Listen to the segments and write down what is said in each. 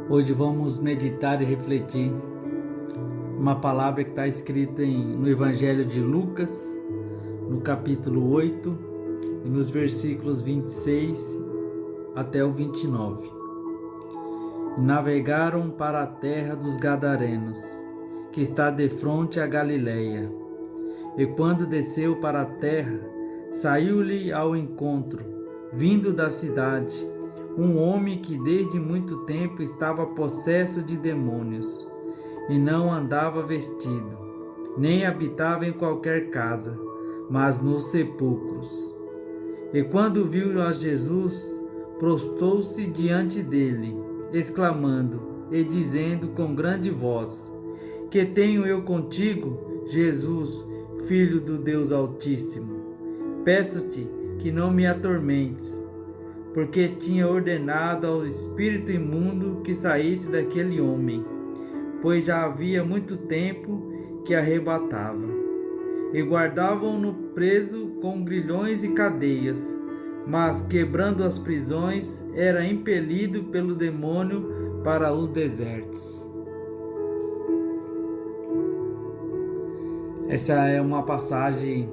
Hoje vamos meditar e refletir uma palavra que está escrita no Evangelho de Lucas, no capítulo 8, e nos versículos 26 até o 29. E navegaram para a terra dos Gadarenos, que está defronte à Galileia. E quando desceu para a terra, saiu-lhe ao encontro, vindo da cidade, um homem que desde muito tempo estava possesso de demônios, e não andava vestido, nem habitava em qualquer casa, mas nos sepulcros. E quando viu a Jesus, prostrou-se diante dele, exclamando e dizendo com grande voz: Que tenho eu contigo, Jesus, Filho do Deus Altíssimo? Peço-te que não me atormentes, porque tinha ordenado ao espírito imundo que saísse daquele homem, pois já havia muito tempo que arrebatava. E guardavam-no preso com grilhões e cadeias, mas, quebrando as prisões, era impelido pelo demônio para os desertos. Essa é uma passagem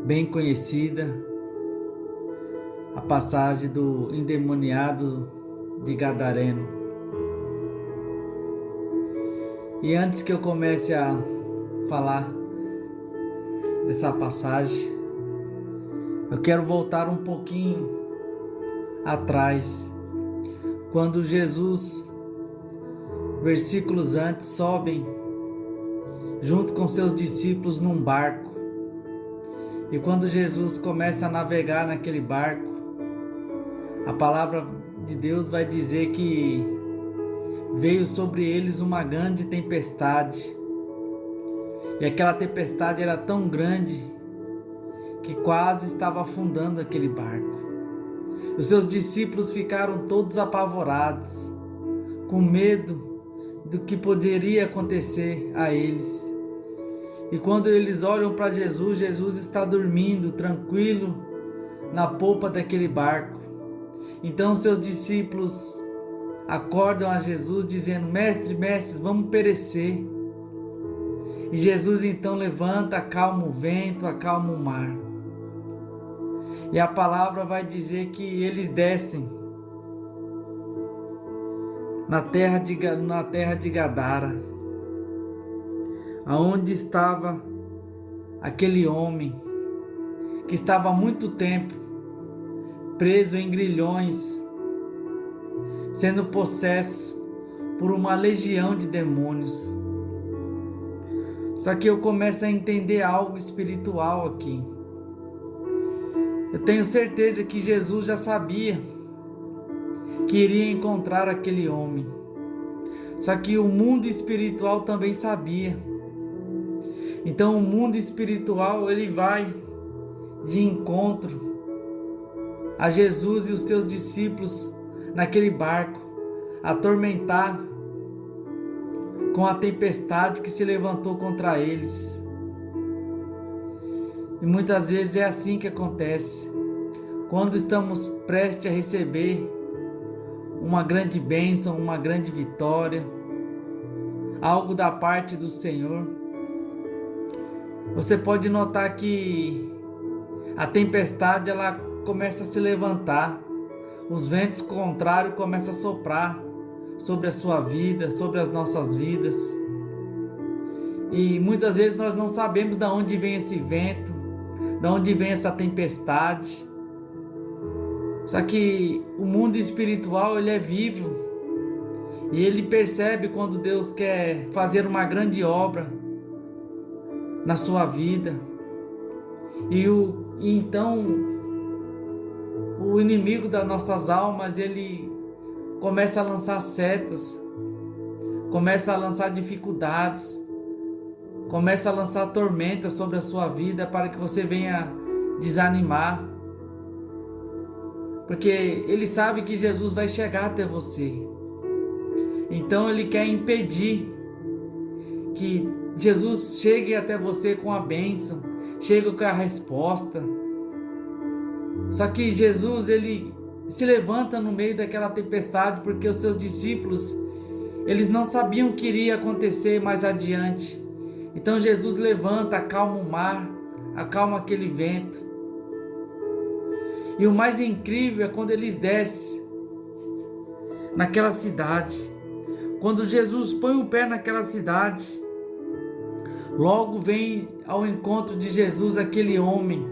bem conhecida, a passagem do endemoniado de Gadareno. E antes que eu comece a falar dessa passagem, eu quero voltar um pouquinho atrás, quando Jesus, versículos antes, sobem junto com seus discípulos num barco. E quando Jesus começa a navegar naquele barco, a palavra de Deus vai dizer que veio sobre eles uma grande tempestade. E aquela tempestade era tão grande que quase estava afundando aquele barco. Os seus discípulos ficaram todos apavorados, com medo do que poderia acontecer a eles. E quando eles olham para Jesus, Jesus está dormindo tranquilo na polpa daquele barco. Então seus discípulos acordam a Jesus dizendo: Mestre, vamos perecer. E Jesus então levanta, acalma o vento, acalma o mar. E a palavra vai dizer que eles descem na terra de Gadara, aonde estava aquele homem que estava há muito tempo preso em grilhões, sendo possesso por uma legião de demônios. Só que eu começo a entender algo espiritual aqui. Eu tenho certeza que Jesus já sabia que iria encontrar aquele homem. Só que o mundo espiritual também sabia. Então o mundo espiritual, ele vai de encontro a Jesus e os seus discípulos naquele barco, atormentar com a tempestade que se levantou contra eles. E muitas vezes é assim que acontece. Quando estamos prestes a receber uma grande bênção, uma grande vitória, algo da parte do Senhor, você pode notar que a tempestade ela começa a se levantar, os ventos contrários começam a soprar sobre a sua vida, sobre as nossas vidas. E muitas vezes nós não sabemos de onde vem esse vento, de onde vem essa tempestade. Só que o mundo espiritual, ele é vivo, e ele percebe quando Deus quer fazer uma grande obra na sua vida. E então o inimigo das nossas almas, ele começa a lançar setas, começa a lançar dificuldades, começa a lançar tormentas sobre a sua vida para que você venha desanimar. Porque ele sabe que Jesus vai chegar até você. Então ele quer impedir que Jesus chegue até você com a bênção, chegue com a resposta. Só que Jesus, ele se levanta no meio daquela tempestade, porque os seus discípulos, eles não sabiam o que iria acontecer mais adiante. Então Jesus levanta, acalma o mar, acalma aquele vento. E o mais incrível é quando eles descem naquela cidade. Quando Jesus põe o pé naquela cidade, logo vem ao encontro de Jesus aquele homem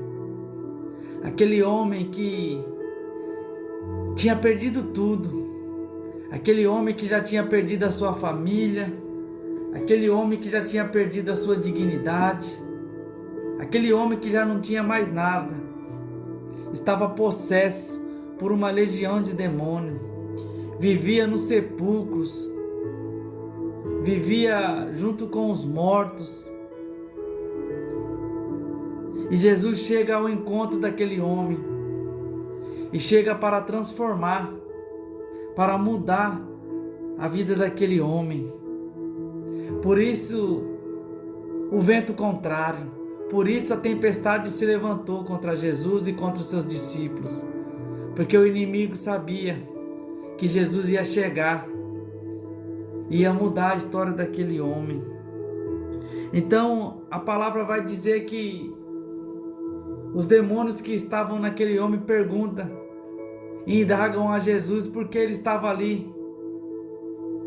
que tinha perdido tudo, aquele homem que já tinha perdido a sua família, aquele homem que já tinha perdido a sua dignidade, aquele homem que já não tinha mais nada, estava possesso por uma legião de demônios, vivia nos sepulcros, vivia junto com os mortos. E Jesus chega ao encontro daquele homem e chega para transformar, para mudar a vida daquele homem. Por isso o vento contrário, por isso a tempestade se levantou contra Jesus e contra os seus discípulos, porque o inimigo sabia que Jesus ia chegar, ia mudar a história daquele homem. Então a palavra vai dizer que os demônios que estavam naquele homem perguntam e indagam a Jesus por que ele estava ali,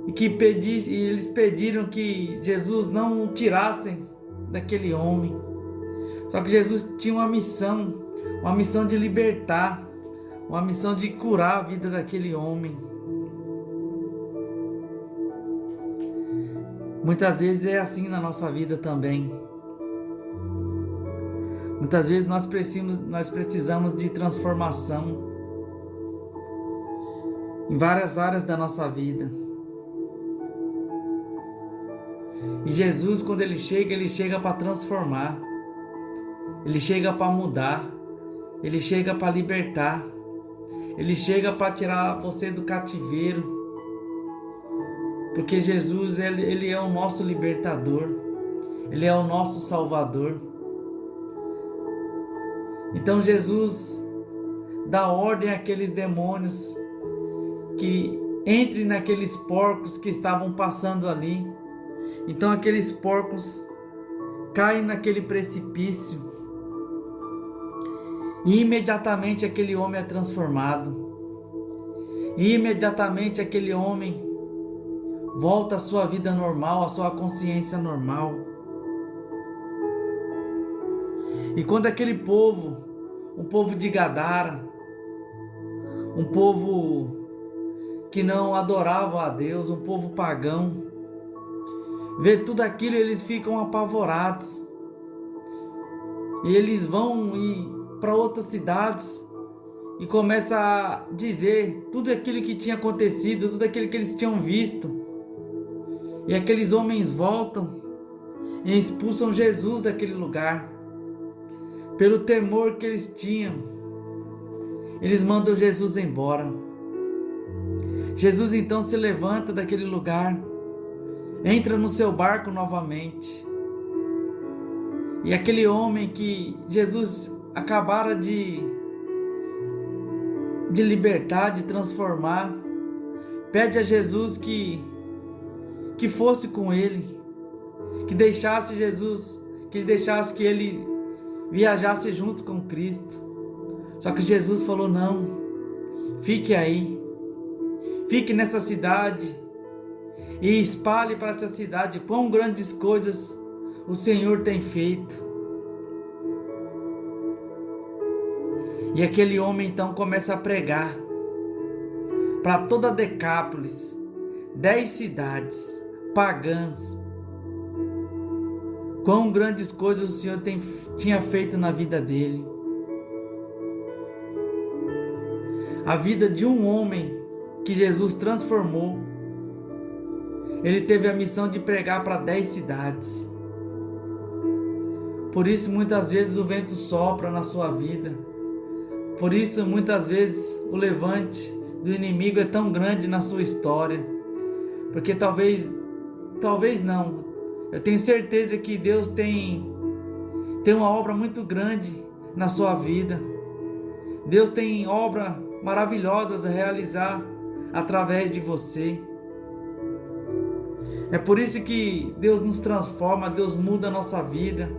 e eles pediram que Jesus não o tirassem daquele homem. Só que Jesus tinha uma missão de libertar, uma missão de curar a vida daquele homem. Muitas vezes é assim na nossa vida também. Muitas vezes nós precisamos de transformação em várias áreas da nossa vida. E Jesus, quando ele chega para transformar, ele chega para mudar, ele chega para libertar, ele chega para tirar você do cativeiro, porque Jesus ele é o nosso libertador, ele é o nosso salvador. Então Jesus dá ordem àqueles demônios que entrem naqueles porcos que estavam passando ali. Então aqueles porcos caem naquele precipício e imediatamente aquele homem é transformado. E imediatamente aquele homem volta à sua vida normal, à sua consciência normal. E quando aquele povo, um povo de Gadara, um povo que não adorava a Deus, um povo pagão, vê tudo aquilo, eles ficam apavorados. E eles vão para outras cidades e começam a dizer tudo aquilo que tinha acontecido, tudo aquilo que eles tinham visto. E aqueles homens voltam e expulsam Jesus daquele lugar. Pelo temor que eles tinham, eles mandam Jesus embora. Jesus então se levanta daquele lugar, entra no seu barco novamente. E aquele homem que Jesus acabara de libertar, de transformar, pede a Jesus que fosse com ele, que deixasse Jesus, que ele viajasse junto com Cristo. Só que Jesus falou: não, fique aí, fique nessa cidade e espalhe para essa cidade quão grandes coisas o Senhor tem feito. E aquele homem então começa a pregar para toda Decápolis, 10 cidades pagãs, quão grandes coisas o Senhor tinha feito na vida dele. A vida de um homem que Jesus transformou. Ele teve a missão de pregar para 10 cidades. Por isso muitas vezes o vento sopra na sua vida. Por isso muitas vezes o levante do inimigo é tão grande na sua história. Porque talvez não. Eu tenho certeza que Deus tem uma obra muito grande na sua vida. Deus tem obra maravilhosas a realizar através de você. É por isso que Deus nos transforma, Deus muda a nossa vida,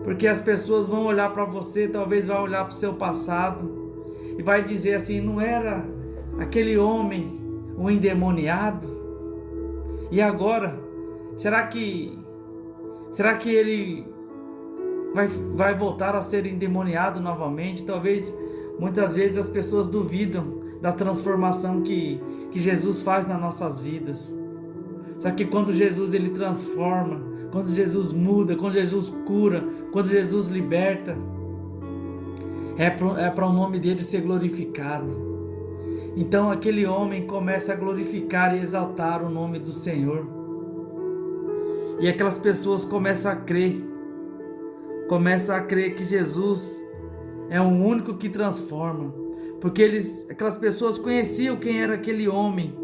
porque as pessoas vão olhar para você, talvez vão olhar para o seu passado e vai dizer assim: não era aquele homem um endemoniado? E agora, será que ele vai voltar a ser endemoniado novamente? Talvez, muitas vezes as pessoas duvidam da transformação que Jesus faz nas nossas vidas. Só que quando Jesus ele transforma, quando Jesus muda, quando Jesus cura, quando Jesus liberta, é para o nome dele ser glorificado. Então aquele homem começa a glorificar e exaltar o nome do Senhor. E aquelas pessoas começam a crer que Jesus é o único que transforma. Porque aquelas pessoas conheciam quem era aquele homem.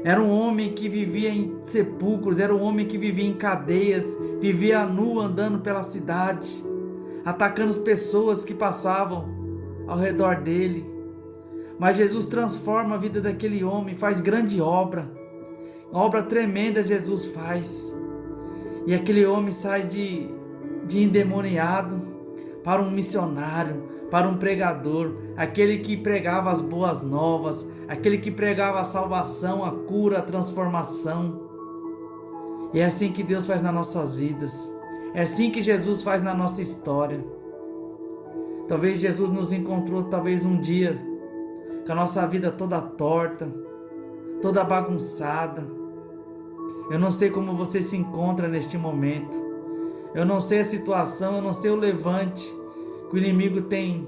Era um homem que vivia em sepulcros, era um homem que vivia em cadeias, vivia nu andando pela cidade, atacando as pessoas que passavam ao redor dele. Mas Jesus transforma a vida daquele homem, faz grande obra tremenda Jesus faz. E aquele homem sai de endemoniado para um missionário, para um pregador, aquele que pregava as boas novas, aquele que pregava a salvação, a cura, a transformação. E é assim que Deus faz nas nossas vidas, é assim que Jesus faz na nossa história. Talvez Jesus nos encontrou um dia com a nossa vida toda torta, toda bagunçada. Eu não sei como você se encontra neste momento, eu não sei a situação, eu não sei o levante que o inimigo tem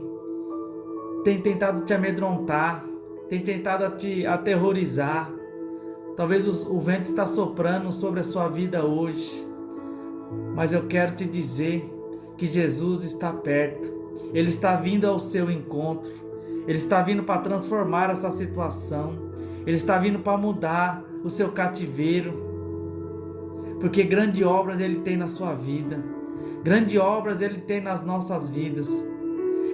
tentado te amedrontar, tem tentado te aterrorizar. Talvez o vento está soprando sobre a sua vida hoje, mas eu quero te dizer que Jesus está perto, Ele está vindo ao seu encontro, Ele está vindo para transformar essa situação, Ele está vindo para mudar o seu cativeiro, porque grandes obras Ele tem na sua vida, grandes obras Ele tem nas nossas vidas.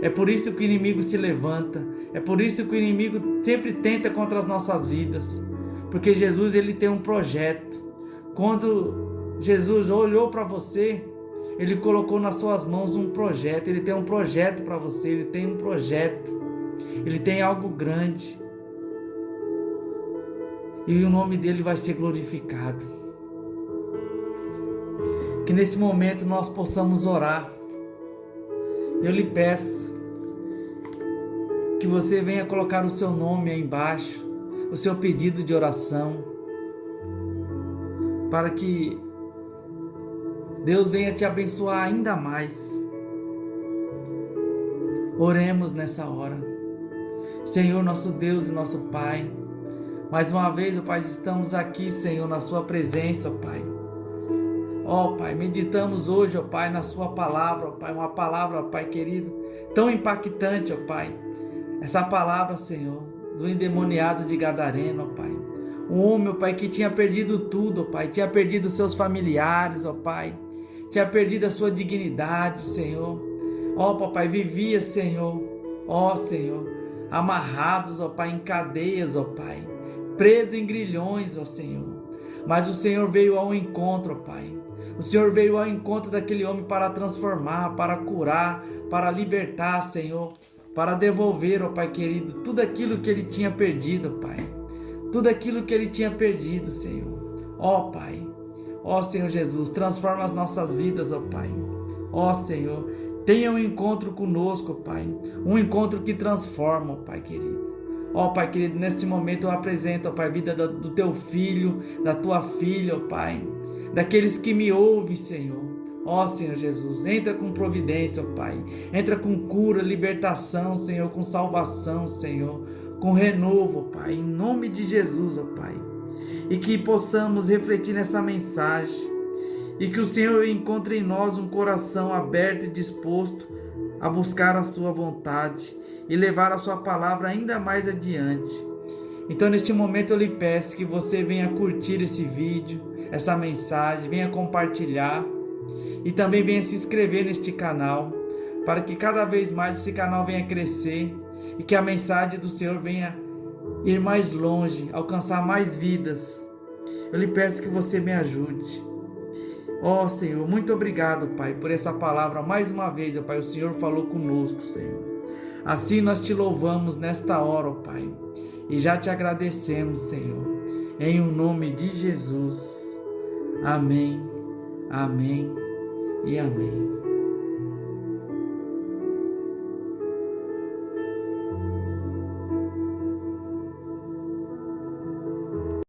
É por isso que o inimigo se levanta, é por isso que o inimigo sempre tenta contra as nossas vidas, porque Jesus ele tem um projeto. Quando Jesus olhou para você, Ele colocou nas suas mãos um projeto, Ele tem um projeto para você, Ele tem um projeto, Ele tem algo grande, e o nome dele vai ser glorificado. Que nesse momento nós possamos orar. Eu lhe peço que você venha colocar o seu nome aí embaixo, o seu pedido de oração, para que Deus venha te abençoar ainda mais. Oremos nessa hora. Senhor, nosso Deus e nosso Pai, mais uma vez, ó Pai, estamos aqui, Senhor, na sua presença, ó Pai. Ó Pai, meditamos hoje, ó Pai, na sua palavra, ó Pai, uma palavra, ó Pai querido, tão impactante, ó Pai. Essa palavra, Senhor, do endemoniado de Gadareno, ó Pai. Um homem, ó Pai, que tinha perdido tudo, ó Pai, tinha perdido seus familiares, ó Pai, tinha perdido a sua dignidade, Senhor. Ó Papai, vivia, Senhor, ó Senhor, amarrados, ó Pai, em cadeias, ó Pai, preso em grilhões, ó Senhor. Mas o Senhor veio ao encontro, ó Pai. O Senhor veio ao encontro daquele homem para transformar, para curar, para libertar, Senhor, para devolver, ó Pai querido, tudo aquilo que ele tinha perdido, ó Pai. Tudo aquilo que ele tinha perdido, Senhor. Ó Pai, ó Senhor Jesus, transforma as nossas vidas, ó Pai. Ó Senhor, tenha um encontro conosco, ó Pai. Um encontro que transforma, ó Pai querido. Ó Pai querido, neste momento eu apresento, ó Pai, a vida do teu filho, da tua filha, ó Pai, daqueles que me ouvem, Senhor. Ó Senhor Jesus, entra com providência, ó Pai, entra com cura, libertação, Senhor, com salvação, Senhor, com renovo, ó Pai, em nome de Jesus, ó Pai, e que possamos refletir nessa mensagem, e que o Senhor encontre em nós um coração aberto e disposto a buscar a sua vontade, e levar a sua palavra ainda mais adiante. Então neste momento eu lhe peço que você venha curtir esse vídeo, essa mensagem, venha compartilhar e também venha se inscrever neste canal, para que cada vez mais esse canal venha crescer e que a mensagem do Senhor venha ir mais longe, alcançar mais vidas. Eu lhe peço que você me ajude. Ó Senhor, muito obrigado, Pai, por essa palavra. Mais uma vez, ó Pai, o Senhor falou conosco, Senhor. Assim nós te louvamos nesta hora, ó Pai, e já te agradecemos, Senhor, em o nome de Jesus. Amém, amém e amém.